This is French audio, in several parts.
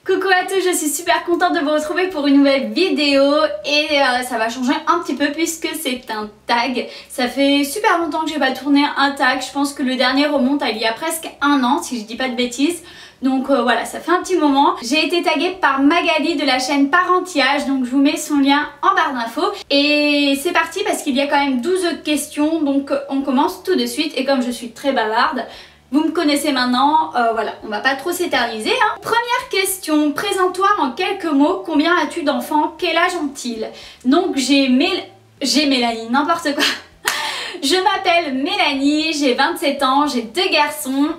Coucou à tous, je suis super contente de vous retrouver pour une nouvelle vidéo et ça va changer un petit peu puisque c'est un tag. Ça fait super longtemps que j'ai pas tourné un tag, je pense que le dernier remonte à il y a presque un an si je dis pas de bêtises. Donc voilà, ça fait un petit moment. J'ai été taguée par Magali de la chaîne Parentillage, donc je vous mets son lien en barre d'infos. Et c'est parti parce qu'il y a quand même 12 questions, donc on commence tout de suite. Et comme je suis très bavarde, vous me connaissez maintenant, voilà, on va pas trop s'éterniser. Hein. Première question, présente-toi en quelques mots, combien as-tu d'enfants, quel âge ont-ils? Donc j'ai Mélanie, n'importe quoi. Je m'appelle Mélanie, j'ai 27 ans, j'ai deux garçons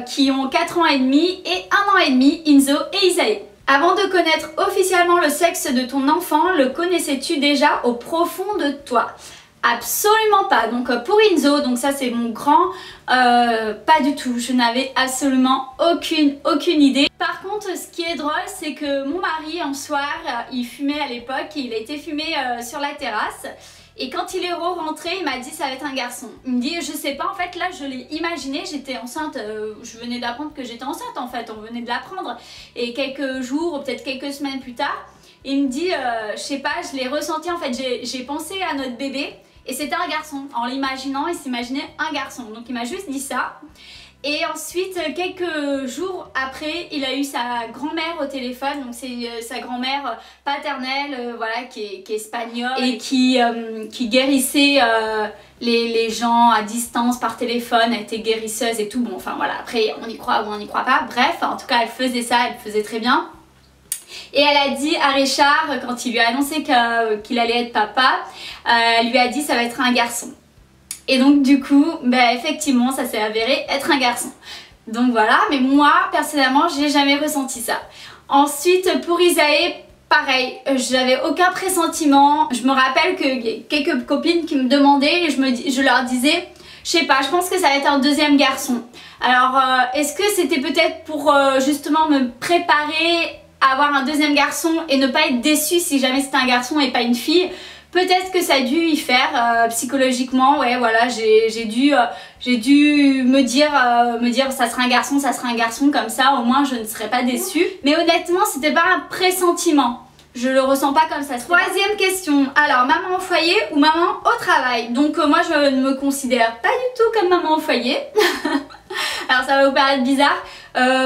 qui ont 4 ans et demi et 1 an et demi, Inzo et Isaïe. Avant de connaître officiellement le sexe de ton enfant, le connaissais-tu déjà au profond de toi? Absolument pas. Donc pour Inzo, donc ça c'est mon grand, pas du tout. Je n'avais absolument aucune idée. Par contre, ce qui est drôle, c'est que mon mari, un soir, il fumait à l'époque, il a été fumé sur la terrasse. Et quand il est rentré, il m'a dit ça va être un garçon. Il me dit je sais pas, en fait là je l'ai imaginé, j'étais enceinte, je venais d'apprendre que j'étais enceinte en fait, on venait de l'apprendre. Et quelques jours, ou peut-être quelques semaines plus tard, il me dit je sais pas, je l'ai ressenti en fait, j'ai pensé à notre bébé. Et c'était un garçon, en l'imaginant, il s'imaginait un garçon. Donc il m'a juste dit ça. Et ensuite, quelques jours après, il a eu sa grand-mère au téléphone. Donc c'est sa grand-mère paternelle, voilà, qui est espagnole. Et qui guérissait les gens à distance par téléphone. Elle était guérisseuse et tout. Bon, enfin voilà, après on y croit ou on n'y croit pas. Bref, en tout cas, elle faisait ça, elle faisait très bien. Et elle a dit à Richard, quand il lui a annoncé qu'il allait être papa, elle lui a dit ça va être un garçon. Et donc du coup, bah, effectivement, ça s'est avéré être un garçon. Donc voilà, mais moi, personnellement, j'ai jamais ressenti ça. Ensuite, pour Isaïe, pareil, j'avais aucun pressentiment. Je me rappelle qu'il y a quelques copines qui me demandaient et je leur disais, je sais pas, je pense que ça va être un deuxième garçon. Alors, est-ce que c'était peut-être pour justement me préparer avoir un deuxième garçon et ne pas être déçue si jamais c'était un garçon et pas une fille? Peut-être que ça a dû y faire psychologiquement, ouais voilà, j'ai dû me dire ça sera un garçon comme ça au moins je ne serais pas déçue. Mais honnêtement c'était pas un pressentiment, je le ressens pas comme ça. Troisième question, alors maman au foyer ou maman au travail? Donc moi je ne me considère pas du tout comme maman au foyer. Alors ça va vous paraître bizarre,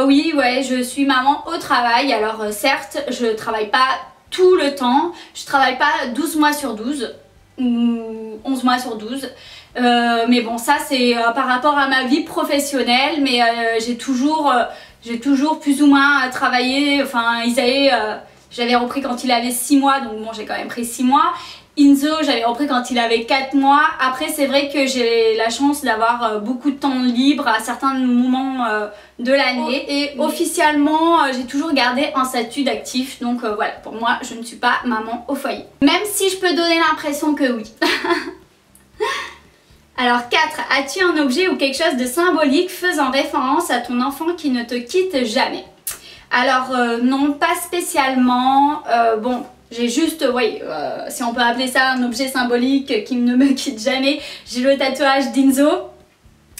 oui ouais je suis maman au travail. Alors certes je travaille pas tout le temps, je travaille pas 12 mois sur 12 ou 11 mois sur 12, mais bon ça c'est par rapport à ma vie professionnelle, mais j'ai toujours plus ou moins travaillé. Enfin Isaïe j'avais repris quand il avait 6 mois, donc bon j'ai quand même pris 6 mois. Inzo j'avais repris quand il avait 4 mois. Après c'est vrai que j'ai la chance d'avoir beaucoup de temps libre à certains moments de l'année. Et officiellement j'ai toujours gardé un statut d'actif. Donc voilà, pour moi je ne suis pas maman au foyer. Même si je peux donner l'impression que oui. Alors 4. As-tu un objet ou quelque chose de symbolique faisant référence à ton enfant qui ne te quitte jamais? Alors non, pas spécialement. Bon, j'ai juste, oui, si on peut appeler ça un objet symbolique qui ne me quitte jamais, j'ai le tatouage d'Inzo.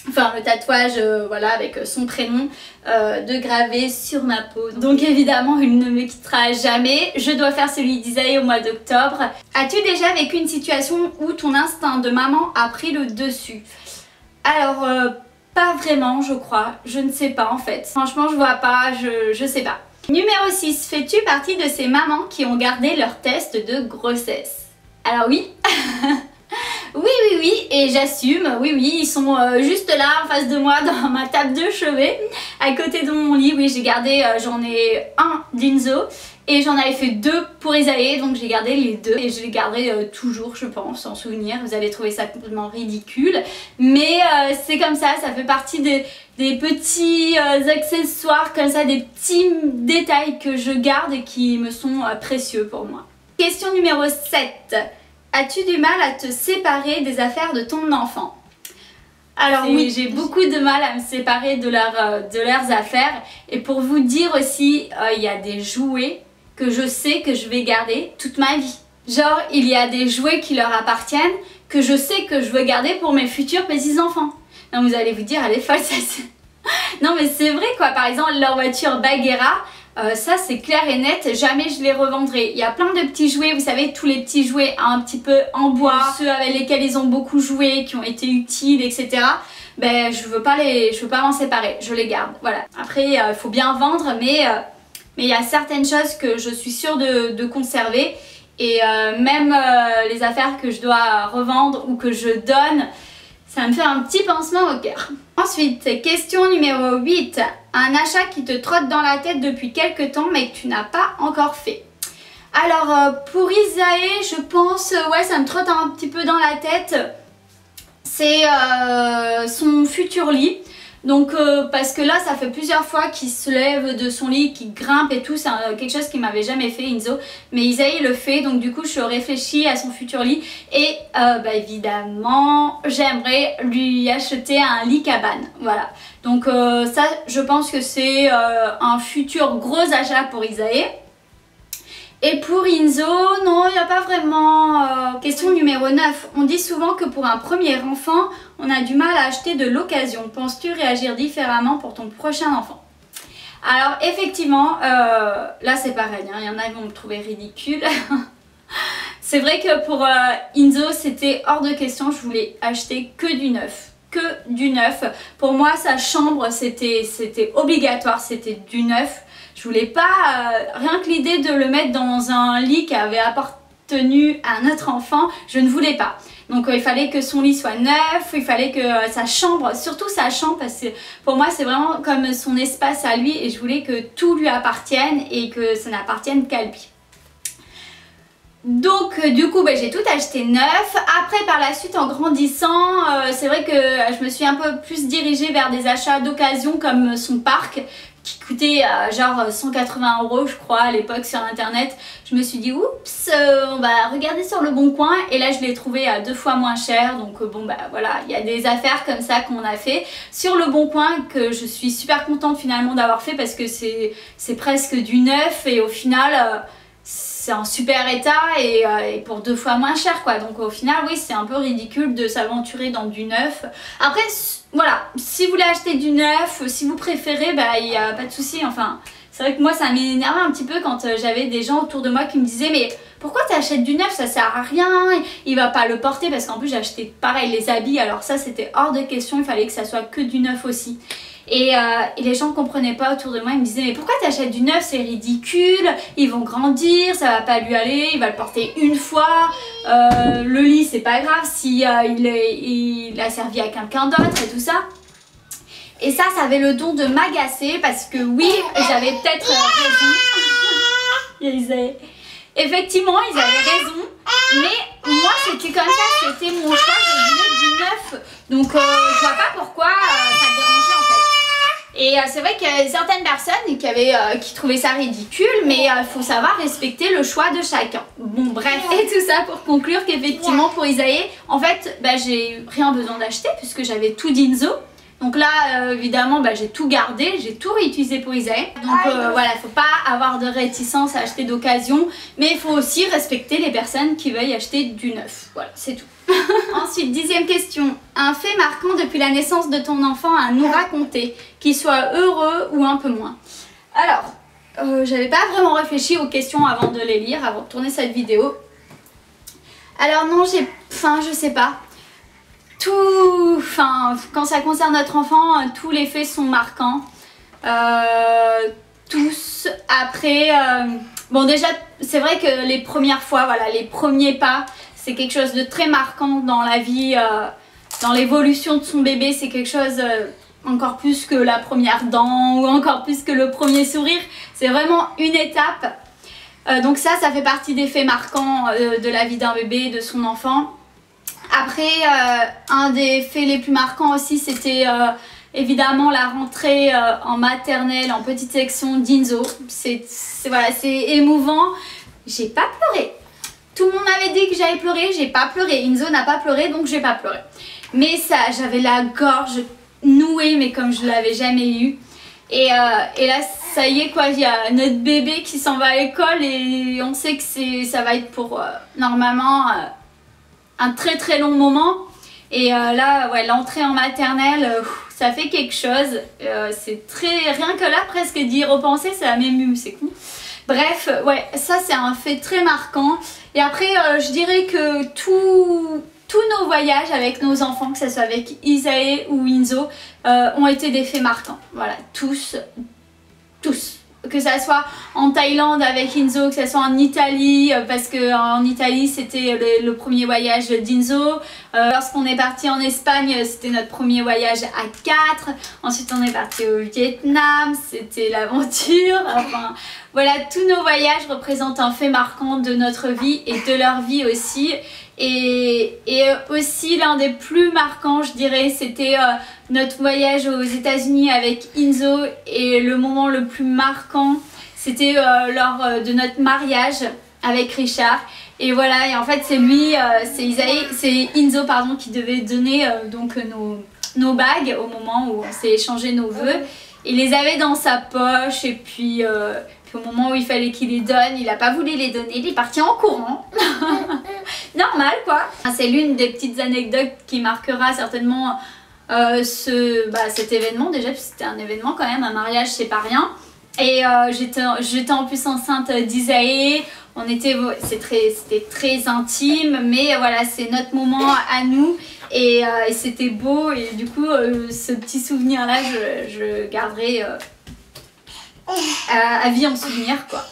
Enfin le tatouage voilà avec son prénom de gravé sur ma peau. Donc évidemment il ne me quittera jamais. Je dois faire celui d'Isaïe au mois d'octobre. As-tu déjà vécu une situation où ton instinct de maman a pris le dessus? Alors pas vraiment je crois, je ne sais pas en fait. Franchement je vois pas, je sais pas. Numéro 6, fais-tu partie de ces mamans qui ont gardé leur test de grossesse? Alors oui. Oui, et j'assume, oui, ils sont juste là en face de moi dans ma table de chevet, à côté de mon lit. Oui, j'ai gardé, j'en ai un d'Inzo et j'en avais fait 2 pour Isaïe, donc j'ai gardé les 2 et je les garderai toujours, je pense, en souvenir. Vous allez trouver ça complètement ridicule, mais c'est comme ça fait partie des petits accessoires comme ça, des petits détails que je garde et qui me sont précieux pour moi. Question numéro 7. As-tu du mal à te séparer des affaires de ton enfant? Alors oui, j'ai beaucoup de mal à me séparer de leurs affaires. Et pour vous dire aussi, il y a des jouets que je sais que je vais garder toute ma vie. Genre, il y a des jouets qui leur appartiennent que je sais que je veux garder pour mes futurs petits-enfants. Non, vous allez vous dire, elle est folle, ça. Non, mais c'est vrai quoi. Par exemple, leur voiture Bagheera, Ça c'est clair et net, jamais je les revendrai. Il y a plein de petits jouets, vous savez, tous les petits jouets un petit peu en bois, ceux avec lesquels ils ont beaucoup joué, qui ont été utiles, etc. Ben je veux pas m'en séparer, je les garde, voilà. Après il faut bien vendre, mais il y a certaines choses que je suis sûre de conserver. Et même les affaires que je dois revendre ou que je donne, ça me fait un petit pincement au cœur. Ensuite, question numéro 8. Un achat qui te trotte dans la tête depuis quelques temps mais que tu n'as pas encore fait. Alors pour Isaïe, je pense, ouais, ça me trotte un petit peu dans la tête. C'est son futur lit. Donc parce que là ça fait plusieurs fois qu'il se lève de son lit, qu'il grimpe et tout, c'est quelque chose qu'il m'avait jamais fait Enzo, mais Isaïe le fait, donc du coup je réfléchis à son futur lit et bah, évidemment j'aimerais lui acheter un lit cabane, voilà. Donc ça je pense que c'est un futur gros achat pour Isaïe. Et pour Enzo, non, il n'y a pas vraiment... Question numéro 9. On dit souvent que pour un premier enfant, on a du mal à acheter de l'occasion. Penses-tu réagir différemment pour ton prochain enfant? Alors effectivement, là c'est pareil, hein, il y en a qui vont me trouver ridicule. C'est vrai que pour Enzo, c'était hors de question, je voulais acheter que du neuf. Que du neuf. Pour moi, sa chambre, c'était obligatoire, c'était du neuf. Je voulais pas, rien que l'idée de le mettre dans un lit qui avait appartenu à notre enfant, je ne voulais pas. Donc il fallait que son lit soit neuf, il fallait que sa chambre, surtout sa chambre, parce que pour moi c'est vraiment comme son espace à lui et je voulais que tout lui appartienne et que ça n'appartienne qu'à lui. Donc du coup j'ai tout acheté neuf. Après par la suite en grandissant, c'est vrai que je me suis un peu plus dirigée vers des achats d'occasion comme son parc qui coûtait genre 180 € je crois à l'époque sur internet. Je me suis dit oups, on va regarder sur le bon coin et là je l'ai trouvé à 2 fois moins cher. Donc bon bah voilà, il y a des affaires comme ça qu'on a fait sur le bon coin que je suis super contente finalement d'avoir fait parce que c'est presque du neuf et au final c'est en super état et pour 2 fois moins cher quoi. Donc au final oui c'est un peu ridicule de s'aventurer dans du neuf. Après voilà, si vous voulez acheter du neuf, si vous préférez, bah il n'y a pas de souci. Enfin c'est vrai que moi ça m'énervait un petit peu quand j'avais des gens autour de moi qui me disaient mais pourquoi tu achètes du neuf, ça sert à rien, il va pas le porter, parce qu'en plus j'ai acheté pareil les habits, alors ça c'était hors de question, il fallait que ça soit que du neuf aussi. Et les gens ne comprenaient pas autour de moi, ils me disaient mais pourquoi tu achètes du neuf, c'est ridicule, ils vont grandir, ça va pas lui aller, il va le porter une fois, le lit c'est pas grave si il a servi à quelqu'un d'autre et tout ça. Et ça avait le don de m'agacer parce que oui, j'avais peut-être raison. Effectivement, ils avaient raison, mais moi c'était comme ça, c'était mon choix, je voulais du neuf. Donc je vois pas pourquoi ça me dérangeait en fait. Et c'est vrai qu'il y a certaines personnes qui trouvaient ça ridicule, mais il faut savoir respecter le choix de chacun. Bon bref, et tout ça pour conclure qu'effectivement pour Isaïe, en fait j'ai rien besoin d'acheter puisque j'avais tout d'Enzo. Donc là évidemment j'ai tout gardé, j'ai tout réutilisé pour Isaïe. Donc voilà, il ne faut pas avoir de réticence à acheter d'occasion, mais il faut aussi respecter les personnes qui veuillent acheter du neuf. Voilà, c'est tout. Ensuite, 10e question. Un fait marquant depuis la naissance de ton enfant à nous raconter, qu'il soit heureux ou un peu moins. Alors, j'avais pas vraiment réfléchi aux questions avant de les lire, avant de tourner cette vidéo. Alors non, je sais pas. Quand ça concerne notre enfant, tous les faits sont marquants. Tous. Après, bon déjà, c'est vrai que les premières fois, voilà, les premiers pas, c'est quelque chose de très marquant dans la vie, dans l'évolution de son bébé, c'est quelque chose encore plus que la première dent ou encore plus que le premier sourire. C'est vraiment une étape. Donc ça fait partie des faits marquants de la vie d'un bébé, de son enfant. Après, un des faits les plus marquants aussi, c'était évidemment la rentrée en maternelle, en petite section d'Enzo. C'est émouvant. J'ai pas pleuré. Tout le monde m'avait dit que j'allais pleurer, j'ai pas pleuré. Enzo n'a pas pleuré, donc j'ai pas pleuré. Mais ça, j'avais la gorge nouée, mais comme je l'avais jamais eu. Et là, ça y est quoi, il y a notre bébé qui s'en va à l'école et on sait que ça va être pour normalement un très très long moment. Et là, ouais, l'entrée en maternelle, ça fait quelque chose. C'est très... Rien que là, presque d'y repenser, ça m'émue, c'est con. Bref, ouais, ça c'est un fait très marquant. Et après, je dirais que tous nos voyages avec nos enfants, que ce soit avec Isae ou Inzo, ont été des faits marquants. Voilà, tous. Que ça soit en Thaïlande avec Inzo, que ça soit en Italie, parce qu'en Italie c'était le premier voyage d'Inzo. Lorsqu'on est parti en Espagne, c'était notre premier voyage à 4. Ensuite on est parti au Vietnam, c'était l'aventure. Enfin voilà, tous nos voyages représentent un fait marquant de notre vie et de leur vie aussi. Et aussi l'un des plus marquants, je dirais, c'était notre voyage aux États-Unis avec Inzo, et le moment le plus marquant c'était lors de notre mariage avec Richard. Et voilà, et en fait c'est lui, c'est Inzo pardon, qui devait donner donc nos bagues au moment où on s'est échangé nos vœux. Il les avait dans sa poche et puis au moment où il fallait qu'il les donne, il n'a pas voulu les donner, il est parti en courant. Normal quoi. C'est l'une des petites anecdotes qui marquera certainement cet événement déjà, puisque c'était un événement quand même, un mariage c'est pas rien. Et j'étais en plus enceinte d'Isae, c'était très intime, mais voilà, c'est notre moment à nous. Et c'était beau, et du coup ce petit souvenir là je garderai à vie en souvenir quoi.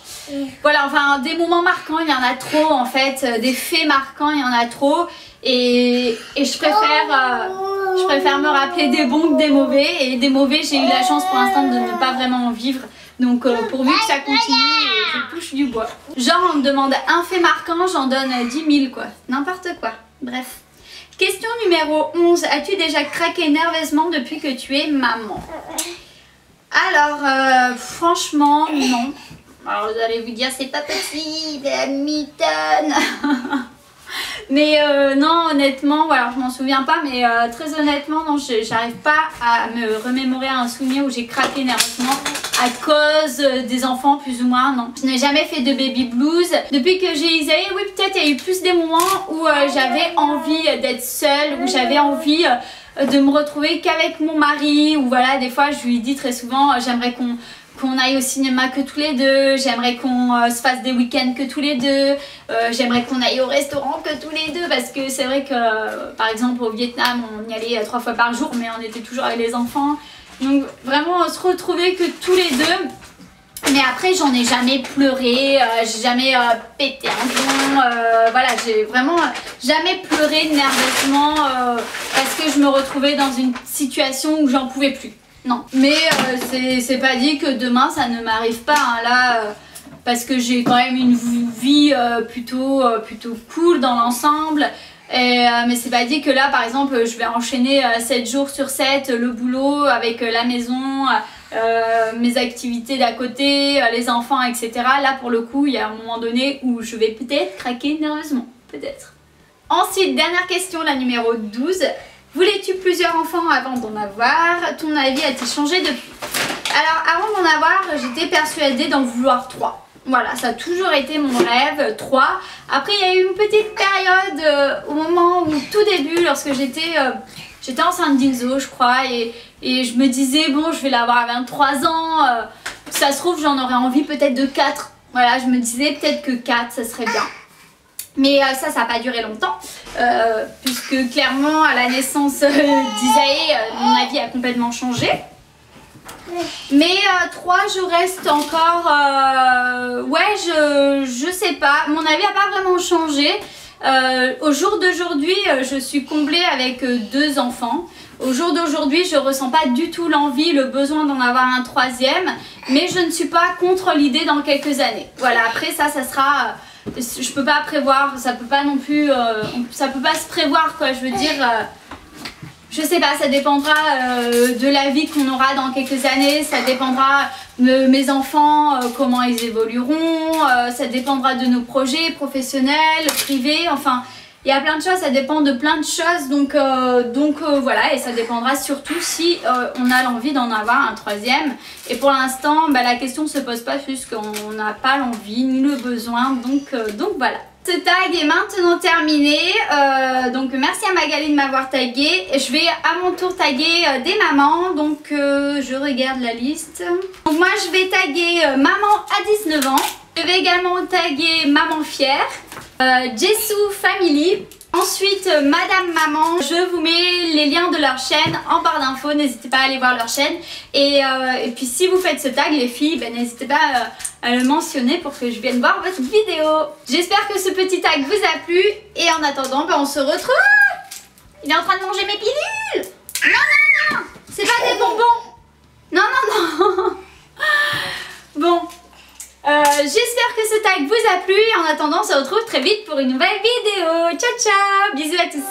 Voilà, enfin des moments marquants il y en a trop en fait, des faits marquants il y en a trop, et je préfère me rappeler des bons que des mauvais, et des mauvais j'ai eu la chance pour l'instant de ne pas vraiment en vivre, donc pourvu que ça continue, je touche du bois. Genre on me demande un fait marquant, j'en donne 10 000 quoi, n'importe quoi, bref. Question numéro 11. As-tu déjà craqué nerveusement depuis que tu es maman? Alors, franchement, non. Alors, vous allez vous dire, c'est pas possible, mitonne. Mais non, honnêtement, voilà, je m'en souviens pas, mais très honnêtement, non, j'arrive pas à me remémorer un souvenir où j'ai craqué nerveusement à cause des enfants, plus ou moins, non. Je n'ai jamais fait de baby blues. Depuis que j'ai Isae, oui, peut-être il y a eu plus des moments où j'avais envie d'être seule, où j'avais envie de me retrouver qu'avec mon mari, ou voilà, des fois je lui dis très souvent, j'aimerais qu'on aille au cinéma que tous les deux, j'aimerais qu'on se fasse des week-ends que tous les deux, j'aimerais qu'on aille au restaurant que tous les deux, parce que c'est vrai que par exemple au Vietnam on y allait 3 fois par jour, mais on était toujours avec les enfants, donc vraiment se retrouver que tous les deux. Mais après j'en ai jamais pleuré, j'ai jamais pété un plomb, voilà, j'ai vraiment jamais pleuré nerveusement parce que je me retrouvais dans une situation où j'en pouvais plus. Non, mais c'est pas dit que demain ça ne m'arrive pas hein, là, parce que j'ai quand même une vie plutôt cool dans l'ensemble. Mais c'est pas dit que là par exemple je vais enchaîner 7 jours sur 7 le boulot avec la maison, mes activités d'à côté, les enfants, etc. Là pour le coup il y a un moment donné où je vais peut-être craquer nerveusement, peut-être. Ensuite, dernière question, la numéro 12. Voulais-tu plusieurs enfants avant d'en avoir? Ton avis a-t-il changé depuis? Alors avant d'en avoir, j'étais persuadée d'en vouloir 3. Voilà, ça a toujours été mon rêve, 3. Après il y a eu une petite période au moment où tout début, lorsque j'étais enceinte d'Inzo je crois, et je me disais bon je vais l'avoir à 23 ans, ça se trouve j'en aurais envie peut-être de 4. Voilà, je me disais peut-être que 4 ça serait bien. Mais ça n'a pas duré longtemps, puisque clairement à la naissance d'Isae, mon avis a complètement changé. Mais 3 je reste encore, ouais je sais pas, mon avis n'a pas vraiment changé. Au jour d'aujourd'hui je suis comblée avec 2 enfants. Au jour d'aujourd'hui je ressens pas du tout l'envie, le besoin d'en avoir un 3e, mais je ne suis pas contre l'idée dans quelques années. Voilà, après ça sera... je peux pas prévoir, ça peut pas non plus, ça peut pas se prévoir quoi, je veux dire, je sais pas, ça dépendra de la vie qu'on aura dans quelques années, ça dépendra de mes enfants, comment ils évolueront, ça dépendra de nos projets professionnels, privés, enfin Il y a plein de choses, ça dépend de plein de choses, donc voilà, et ça dépendra surtout si on a l'envie d'en avoir un troisième. Et pour l'instant, bah, la question ne se pose pas puisqu'on n'a pas l'envie ni le besoin, donc voilà. Ce tag est maintenant terminé, donc merci à Magali de m'avoir tagué. Je vais à mon tour taguer des mamans, donc je regarde la liste. Donc moi je vais taguer maman à 19 ans, je vais également taguer maman fière, Jessou Family. Ensuite, Madame Maman, je vous mets les liens de leur chaîne en barre d'infos, n'hésitez pas à aller voir leur chaîne. Et puis si vous faites ce tag les filles, ben, n'hésitez pas à le mentionner pour que je vienne voir votre vidéo. J'espère que ce petit tag vous a plu et en attendant, ben, on se retrouve. Il est en train de manger mes pilules. Non, c'est pas des bonbons. Non. Bon. J'espère que ce tag vous a plu et en attendant on se retrouve très vite pour une nouvelle vidéo. Ciao ciao, bisous à tous.